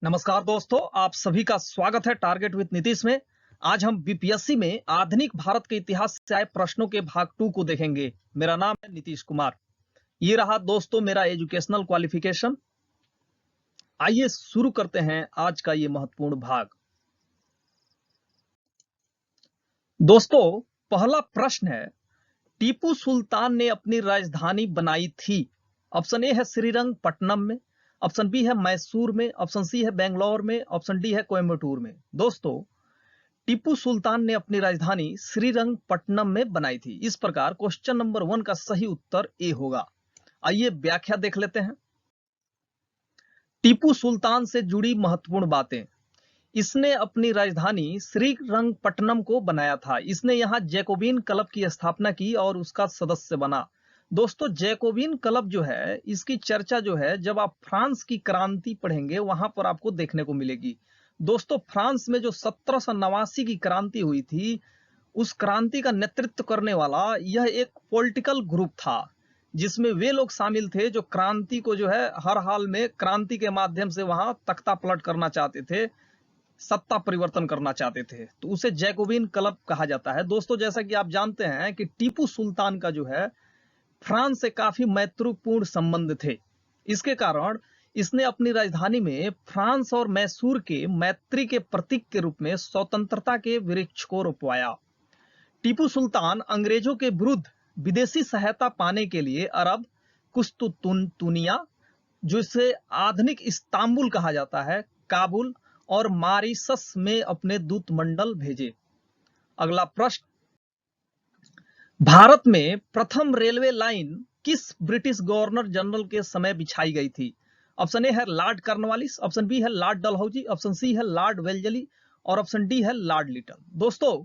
नमस्कार दोस्तों, आप सभी का स्वागत है टारगेट विद नीतीश में। आज हम बीपीएससी में आधुनिक भारत के इतिहास से आए प्रश्नों के भाग 2 को देखेंगे। मेरा नाम है नीतीश कुमार। ये रहा दोस्तों मेरा एजुकेशनल क्वालिफिकेशन। आइए शुरू करते हैं आज का ये महत्वपूर्ण भाग। दोस्तों, पहला प्रश्न है, टीपू सुल्तान ने अपनी राजधानी बनाई थी। ऑप्शन ए है श्रीरंगपट्टनम में, ऑप्शन बी है मैसूर में, ऑप्शन सी है बेंगलोर में, ऑप्शन डी है कोयम्बटूर में। दोस्तों, टीपू सुल्तान ने अपनी राजधानी श्रीरंगपट्टनम में बनाई थी। इस प्रकार क्वेश्चन नंबर 1 का सही उत्तर ए होगा। आइए व्याख्या देख लेते हैं। टीपू सुल्तान से जुड़ी महत्वपूर्ण बातें। इसने अपनी राजधानी श्रीरंगपट्टनम को बनाया था। इसने यहां जैकोबिन क्लब की स्थापना की और उसका सदस्य बना। दोस्तों, जैकोबिन क्लब जो है, इसकी चर्चा जो है जब आप फ्रांस की क्रांति पढ़ेंगे वहां पर आपको देखने को मिलेगी। दोस्तों, फ्रांस में जो 1789 की क्रांति हुई थी, उस क्रांति का नेतृत्व करने वाला यह एक पॉलिटिकल ग्रुप था, जिसमें वे लोग शामिल थे जो क्रांति को जो है हर हाल में क्रांति के माध्यम से वहां तख्ता पलट करना चाहते थे, सत्ता परिवर्तन करना चाहते थे। तो उसे जैकोबिन क्लब कहा जाता है। दोस्तों, जैसा कि आप जानते हैं कि टीपू सुल्तान का जो है फ्रांस से काफी मैत्रीपूर्ण संबंध थे। इसके कारण इसने अपनी राजधानी में फ्रांस और मैसूर के मैत्री के प्रतीक के रूप में स्वतंत्रता के वृक्ष को रोपवाया। टीपू सुल्तान अंग्रेजों के विरुद्ध विदेशी सहायता पाने के लिए अरब, कुस्तुनतुनिया, जिसे आधुनिक इस्तांबुल कहा जाता है, काबुल और मॉरिशस में अपने दूत मंडल भेजे। अगला प्रश्न, भारत में प्रथम रेलवे लाइन किस ब्रिटिश गवर्नर जनरल के समय बिछाई गई थी? ऑप्शन ए है लॉर्ड कॉर्नवालिस, ऑप्शन बी है लॉर्ड डलहौजी, ऑप्शन सी है लॉर्ड वेल्जली और ऑप्शन डी है लॉर्ड लिटन। दोस्तों,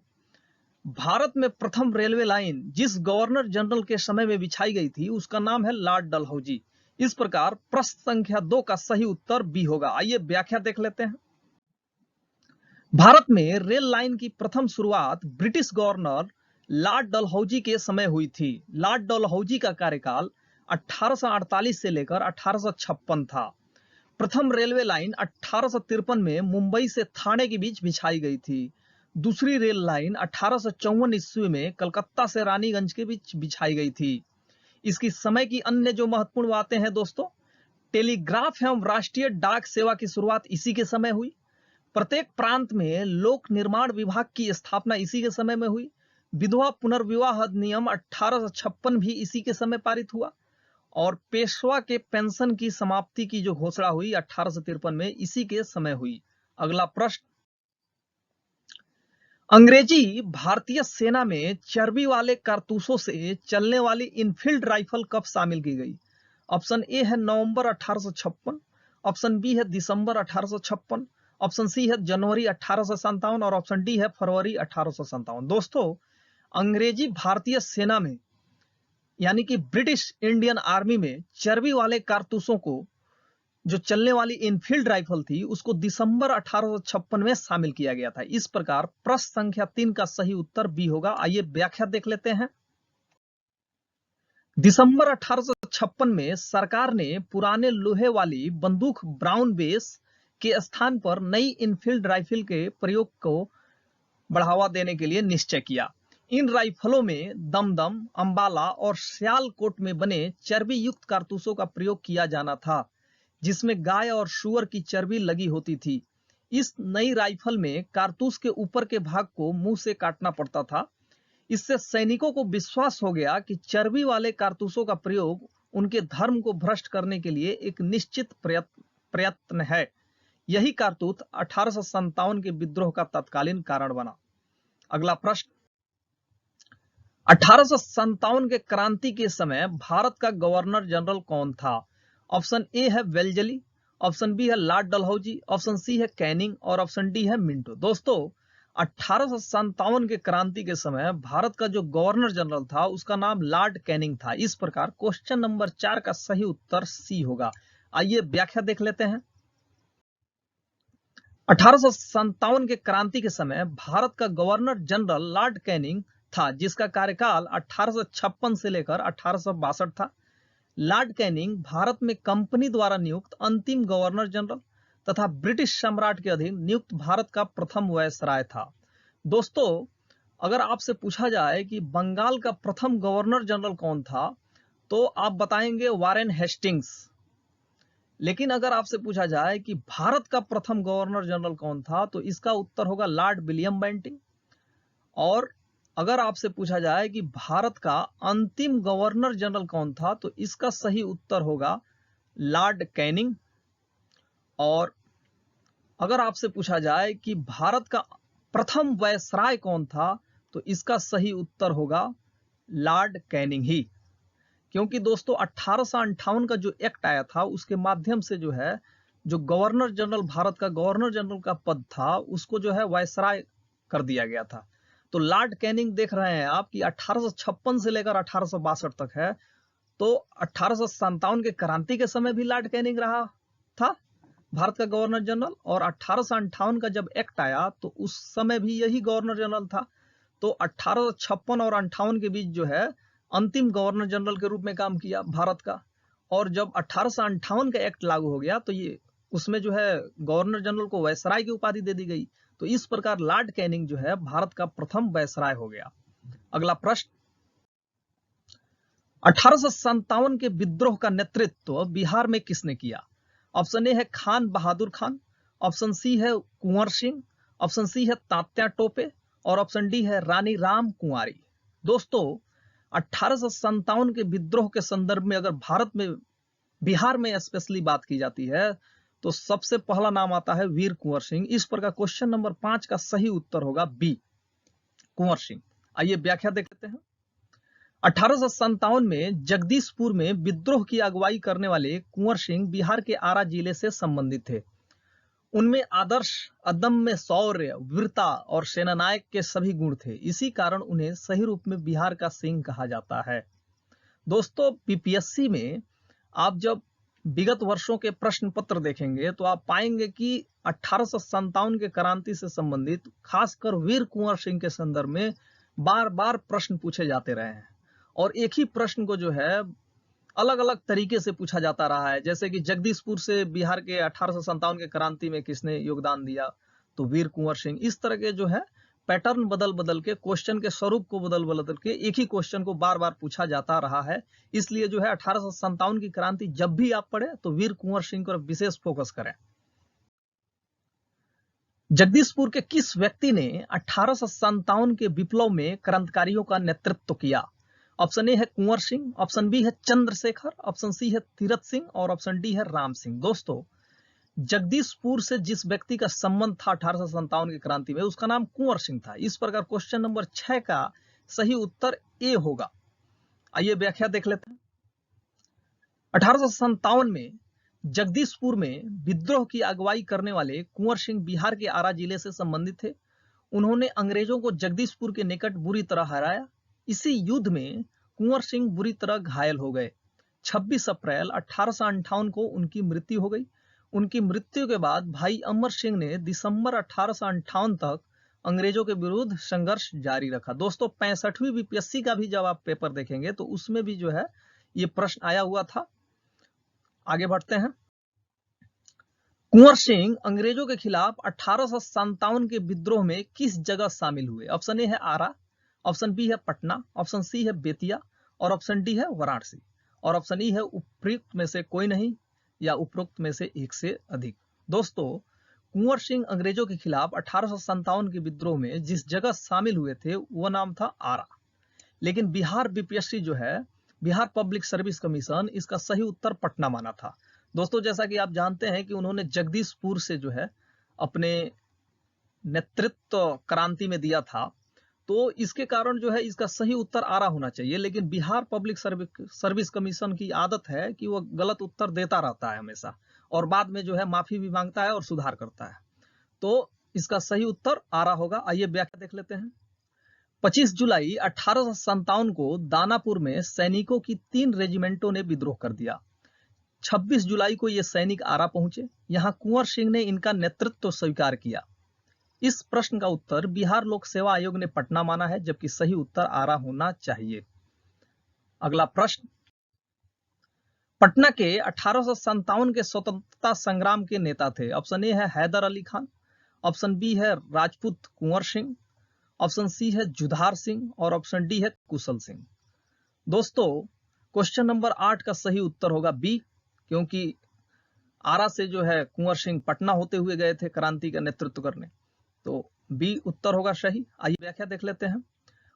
भारत में प्रथम रेलवे लाइन जिस गवर्नर जनरल के समय में बिछाई गई थी उसका नाम है लॉर्ड डलहौजी। इस प्रकार प्रश्न संख्या 2 का सही उत्तर बी होगा। आइए व्याख्या देख लेते हैं। भारत में रेल लाइन की प्रथम शुरुआत ब्रिटिश गवर्नर लॉर्ड डलहौजी के समय हुई थी। लॉर्ड डलहौजी का कार्यकाल 1848 से लेकर 1856 था। प्रथम रेलवे लाइन 1853 में मुंबई से थाने के बीच बिछाई गई थी। दूसरी रेल लाइन 1854 ईस्वी में कलकत्ता से रानीगंज के बीच बिछाई गई थी। इसकी समय की अन्य जो महत्वपूर्ण बातें हैं दोस्तों, टेलीग्राफ एवं राष्ट्रीय डाक सेवा की शुरुआत इसी के समय हुई। प्रत्येक प्रांत में लोक निर्माण विभाग की स्थापना इसी के समय में हुई। विधवा पुनर्विवाह अधिनियम 1856 भी इसी के समय पारित हुआ और पेशवा के पेंशन की समाप्ति की जो घोषणा हुई 1853 में, इसी के समय हुई। अगला प्रश्न, अंग्रेजी भारतीय सेना में चर्बी वाले कारतूसों से चलने वाली इनफील्ड राइफल कब शामिल की गई? ऑप्शन ए है नवंबर 1856, ऑप्शन बी है दिसंबर 1856, ऑप्शन सी है जनवरी 1857 और ऑप्शन डी है फरवरी 1857। दोस्तों, अंग्रेजी भारतीय सेना में यानी कि ब्रिटिश इंडियन आर्मी में चर्बी वाले कारतूसों को जो चलने वाली इनफील्ड राइफल थी उसको दिसंबर 1856 में शामिल किया गया था। इस प्रकार प्रश्न संख्या 3 का सही उत्तर बी होगा। आइए व्याख्या देख लेते हैं। दिसंबर 1856 में सरकार ने पुराने लोहे वाली बंदूक ब्राउन बेस के स्थान पर नई इनफील्ड राइफल के प्रयोग को बढ़ावा देने के लिए निश्चय किया। इन राइफलों में दमदम, अंबाला और सियालकोट में बने चर्बी युक्त कारतूसों का प्रयोग किया जाना था, जिसमें गाय और सूअर की चर्बी लगी होती थी। इस नई राइफल में कारतूस के ऊपर के भाग को मुंह से काटना पड़ता था। इससे सैनिकों को विश्वास हो गया कि चर्बी वाले कारतूसों का प्रयोग उनके धर्म को भ्रष्ट करने के लिए एक निश्चित प्रयत्न है। यही कारतूस 1857 के विद्रोह का तत्कालीन कारण बना। अगला प्रश्न, 1857 के क्रांति के समय भारत का गवर्नर जनरल कौन था? ऑप्शन ए है वेल्जली, ऑप्शन बी है लॉर्ड डलहौजी, ऑप्शन सी है कैनिंग और ऑप्शन डी है मिंटो। दोस्तों, 1857 के क्रांति के समय भारत का जो गवर्नर जनरल था उसका नाम लॉर्ड कैनिंग था। इस प्रकार क्वेश्चन नंबर 4 का सही उत्तर सी होगा। आइए व्याख्या देख लेते हैं। 1857 के क्रांति के समय भारत का गवर्नर जनरल लॉर्ड कैनिंग था, जिसका कार्यकाल 1856 से लेकर 1862 था। लॉर्ड कैनिंग भारत में कंपनी द्वारा नियुक्त अंतिम गवर्नर जनरल तथा ब्रिटिश सम्राट के अधीन नियुक्त भारत का प्रथम वायसराय था। दोस्तों, अगर आपसे पूछा जाए कि बंगाल का प्रथम गवर्नर जनरल कौन था, तो आप बताएंगे वारेन हेस्टिंग्स। लेकिन अगर आपसे पूछा जाए कि भारत का प्रथम गवर्नर जनरल कौन था, तो इसका उत्तर होगा लॉर्ड विलियम बेंटिंग। और अगर आपसे पूछा जाए कि भारत का अंतिम गवर्नर जनरल कौन था, तो इसका सही उत्तर होगा लॉर्ड कैनिंग। और अगर आपसे पूछा जाए कि भारत का प्रथम वायसराय कौन था, तो इसका सही उत्तर होगा लॉर्ड कैनिंग ही। क्योंकि दोस्तों 1858 का जो एक्ट आया था, उसके माध्यम से जो है जो गवर्नर जनरल, भारत का गवर्नर जनरल का पद था, उसको जो है वायसराय कर दिया गया था। तो लॉर्ड कैनिंग देख रहे हैं आप कि 1856 से लेकर 1862 तक है। तो 1857 के क्रांति के समय भी लॉर्ड कैनिंग रहा था भारत का गवर्नर जनरल, और 1858 का जब एक्ट आया तो उस समय भी यही गवर्नर जनरल था। तो 1856 और 58 के बीच जो है अंतिम गवर्नर जनरल के रूप में काम किया भारत का। और जब 1858 का एक्ट लागू हो गया, तो ये उसमें जो है गवर्नर जनरल को वायसराय की उपाधि दे दी गई। तो इस प्रकार लॉर्ड कैनिंग जो है भारत का प्रथम वायसराय हो गया। अगला प्रश्न, 1857 के विद्रोह का नेतृत्व बिहार में किसने किया? ऑप्शन ए है खान बहादुर खान, ऑप्शन सी है कुंवर सिंह, ऑप्शन सी है तात्या टोपे, और ऑप्शन डी है रानी राम कुंवारी। दोस्तों, 1857 के विद्रोह के संदर्भ में अगर भारत में, बिहार में स्पेशली बात की जाती है, तो सबसे पहला नाम आता है वीर कुंवर सिंह। इस पर का क्वेश्चन नंबर 5 का सही उत्तर होगा बी, कुंवर सिंह। आइए व्याख्या देख लेते हैं। 1857 में जगदीशपुर में विद्रोह की अगुवाई करने वाले कुंवर सिंह बिहार के आरा जिले से संबंधित थे। उनमें आदर्श, अदम्य शौर्य, वीरता और सेनानायक के सभी गुण थे। इसी कारण उन्हें सही रूप में बिहार का सिंह कहा जाता है। दोस्तों, पीपीएससी में आप जब विगत वर्षों के प्रश्न पत्र देखेंगे, तो आप पाएंगे कि 1857 के क्रांति से संबंधित खासकर वीर कुंवर सिंह के संदर्भ में बार बार प्रश्न पूछे जाते रहे हैं। और एक ही प्रश्न को जो है अलग अलग तरीके से पूछा जाता रहा है। जैसे कि जगदीशपुर से बिहार के 1857 के क्रांति में किसने योगदान दिया, तो वीर कुंवर सिंह। इस तरह के जो है पैटर्न बदल बदल के, क्वेश्चन के स्वरूप को बदल बदल के एक ही क्वेश्चन को बार बार पूछा जाता रहा है। इसलिए जो है 1857 की क्रांति जब भी आप पढ़े, तो वीर कुंवर सिंह पर विशेष फोकस करें। जगदीशपुर के किस व्यक्ति ने 1857 के विप्लव में क्रांतिकारियों का नेतृत्व किया? ऑप्शन ए है कुंवर सिंह, ऑप्शन बी है चंद्रशेखर, ऑप्शन सी है तीरथ सिंह, और ऑप्शन डी है राम सिंह। दोस्तों, जगदीशपुर से जिस व्यक्ति का संबंध था 1857 की क्रांति में, उसका नाम कुंवर सिंह था। इस प्रकार क्वेश्चन नंबर 6 का सही उत्तर ए होगा। आइए व्याख्या देख लेते हैं। 1857 में जगदीशपुर में विद्रोह की अगुवाई करने वाले कुंवर सिंह बिहार के आरा जिले से संबंधित थे। उन्होंने अंग्रेजों को जगदीशपुर के निकट बुरी तरह हराया। इसी युद्ध में कुंवर सिंह बुरी तरह घायल हो गए। 26 अप्रैल 1858 को उनकी मृत्यु हो गई। उनकी मृत्यु के बाद भाई अमर सिंह ने दिसंबर 1858 तक अंग्रेजों के विरुद्ध संघर्ष जारी रखा। दोस्तों, 65वीं बीपीएससी का भी जब आप पेपर देखेंगे, तो उसमें भी जो है ये प्रश्न आया हुआ था। आगे बढ़ते हैं। कुंवर सिंह अंग्रेजों के खिलाफ 1857 के विद्रोह में किस जगह शामिल हुए? ऑप्शन ए है आरा, ऑप्शन बी है पटना, ऑप्शन सी है बेतिया, और ऑप्शन डी है वाराणसी, और ऑप्शन ई है उपयुक्त में से कोई नहीं, या उपरोक्त में से एक से अधिक। दोस्तों, कुंवर सिंह अंग्रेजों के खिलाफ 1857 के विद्रोह में जिस जगह शामिल हुए थे, वो नाम था आरा। लेकिन बिहार बीपीएससी जो है, बिहार पब्लिक सर्विस कमीशन, इसका सही उत्तर पटना माना था। दोस्तों, जैसा कि आप जानते हैं कि उन्होंने जगदीशपुर से जो है अपने नेतृत्व क्रांति में दिया था, तो इसके कारण जो है इसका सही उत्तर आरा होना चाहिए। लेकिन बिहार पब्लिक सर्विस कमीशन की आदत है कि वो गलत उत्तर देता रहता है हमेशा, और बाद में जो है माफी भी मांगता है और सुधार करता है। तो इसका सही उत्तर आरा होगा। आइए व्याख्या देख लेते हैं। 25 जुलाई 1857 को दानापुर में सैनिकों की 3 रेजिमेंटों ने विद्रोह कर दिया। 26 जुलाई को ये सैनिक आरा पहुंचे। यहां कुंवर सिंह ने इनका नेतृत्व स्वीकार किया। इस प्रश्न का उत्तर बिहार लोक सेवा आयोग ने पटना माना है, जबकि सही उत्तर आरा होना चाहिए। अगला प्रश्न, पटना के 1857 के स्वतंत्रता संग्राम के नेता थे। ऑप्शन ए है हैदर अली खान, ऑप्शन बी है राजपूत कुंवर सिंह, ऑप्शन सी है जुधार सिंह और ऑप्शन डी है कुशल सिंह। दोस्तों क्वेश्चन नंबर 8 का सही उत्तर होगा बी, क्योंकि आरा से जो है कुंवर सिंह पटना होते हुए गए थे क्रांति का नेतृत्व करने, तो बी उत्तर होगा सही। आइए व्याख्या देख लेते हैं।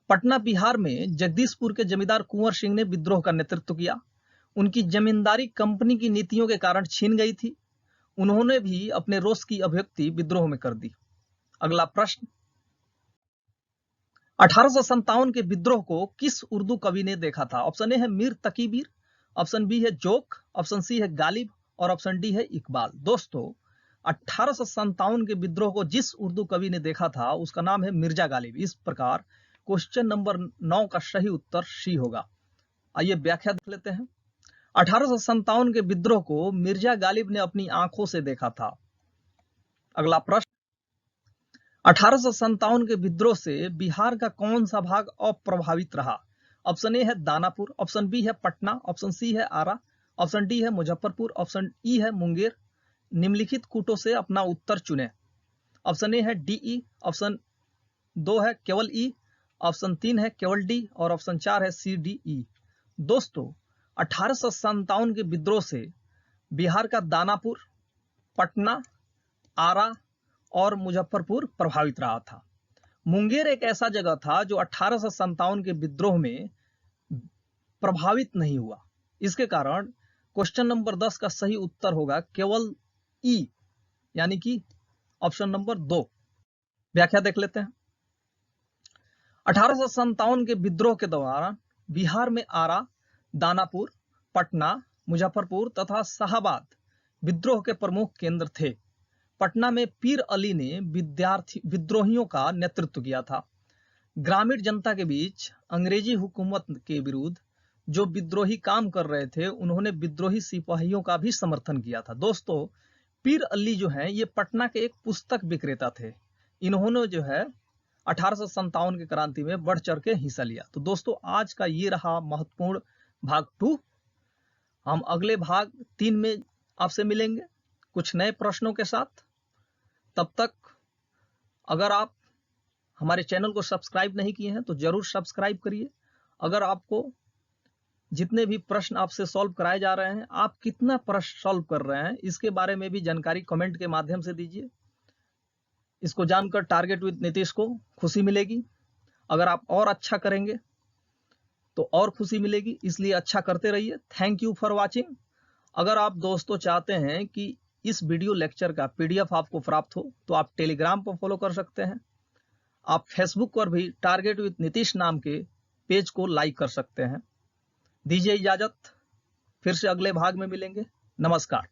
पटना बिहार में जगदीशपुर के जमींदार कुंवर सिंह ने विद्रोह का नेतृत्व किया। उनकी जमींदारी कंपनी की नीतियों के कारण छीन गई थी। उन्होंने भी अपने रोष की अभिव्यक्ति विद्रोह में कर दी। अगला प्रश्न, 1857 के विद्रोह को किस उर्दू कवि ने देखा था? ऑप्शन ए है मीर तकी मीर, ऑप्शन बी है जोक, ऑप्शन सी है गालिब और ऑप्शन डी है इकबाल। दोस्तों 1857 के विद्रोह को जिस उर्दू कवि ने देखा था उसका नाम है मिर्जा गालिब। इस प्रकार क्वेश्चन नंबर 9 का सही उत्तर सी होगा। आइए व्याख्या देख लेते हैं। 1857 के विद्रोह को मिर्जा गालिब ने अपनी आंखों से देखा था। अगला प्रश्न, 1857 के विद्रोह से बिहार का कौन सा भाग अप्रभावित रहा? ऑप्शन ए है दानापुर, ऑप्शन बी है पटना, ऑप्शन सी है आरा, ऑप्शन डी है मुजफ्फरपुर, ऑप्शन ई है मुंगेर। निम्नलिखित कूटों से अपना उत्तर चुनें। ऑप्शन ए है डी, ऑप्शन 2 है केवल ई, ऑप्शन 3 है केवल डी और ऑप्शन 4 है सी डी ई। दोस्तों 1857 के विद्रोह से बिहार का दानापुर, पटना, आरा और मुजफ्फरपुर प्रभावित रहा था। मुंगेर एक ऐसा जगह था जो 1857 के विद्रोह में प्रभावित नहीं हुआ। इसके कारण क्वेश्चन नंबर 10 का सही उत्तर होगा केवल ई, यानी कि ऑप्शन नंबर 2। व्याख्या देख लेते हैं। 1857 के विद्रोह के दौरान बिहार में आरा, दानापुर, पटना, मुजफ्फरपुर तथा शाहाबाद विद्रोह के प्रमुख केंद्र थे। पटना में पीर अली ने विद्रोहियों का नेतृत्व किया था। ग्रामीण जनता के बीच अंग्रेजी हुकूमत के विरुद्ध जो विद्रोही काम कर रहे थे उन्होंने विद्रोही सिपाहियों का भी समर्थन किया था। दोस्तों पीर अली जो है ये पटना के एक पुस्तक विक्रेता थे। इन्होंने जो है 1857 की क्रांति में बढ़ चढ़ के हिस्सा लिया। तो दोस्तों आज का ये रहा महत्वपूर्ण भाग 2। हम अगले भाग 3 में आपसे मिलेंगे कुछ नए प्रश्नों के साथ। तब तक अगर आप हमारे चैनल को सब्सक्राइब नहीं किए हैं तो जरूर सब्सक्राइब करिए। अगर आपको जितने भी प्रश्न आपसे सॉल्व कराए जा रहे हैं, आप कितना प्रश्न सॉल्व कर रहे हैं इसके बारे में भी जानकारी कमेंट के माध्यम से दीजिए। इसको जानकर टारगेट विद नीतीश को खुशी मिलेगी। अगर आप और अच्छा करेंगे तो और खुशी मिलेगी, इसलिए अच्छा करते रहिए। Thank you for watching. अगर आप दोस्तों चाहते हैं कि इस वीडियो लेक्चर का पीडीएफ आपको प्राप्त हो तो आप टेलीग्राम पर फॉलो कर सकते हैं। आप फेसबुक पर भी टारगेट विद नीतीश नाम के पेज को लाइक कर सकते हैं। दीजिए इजाजत, फिर से अगले भाग में मिलेंगे। नमस्कार।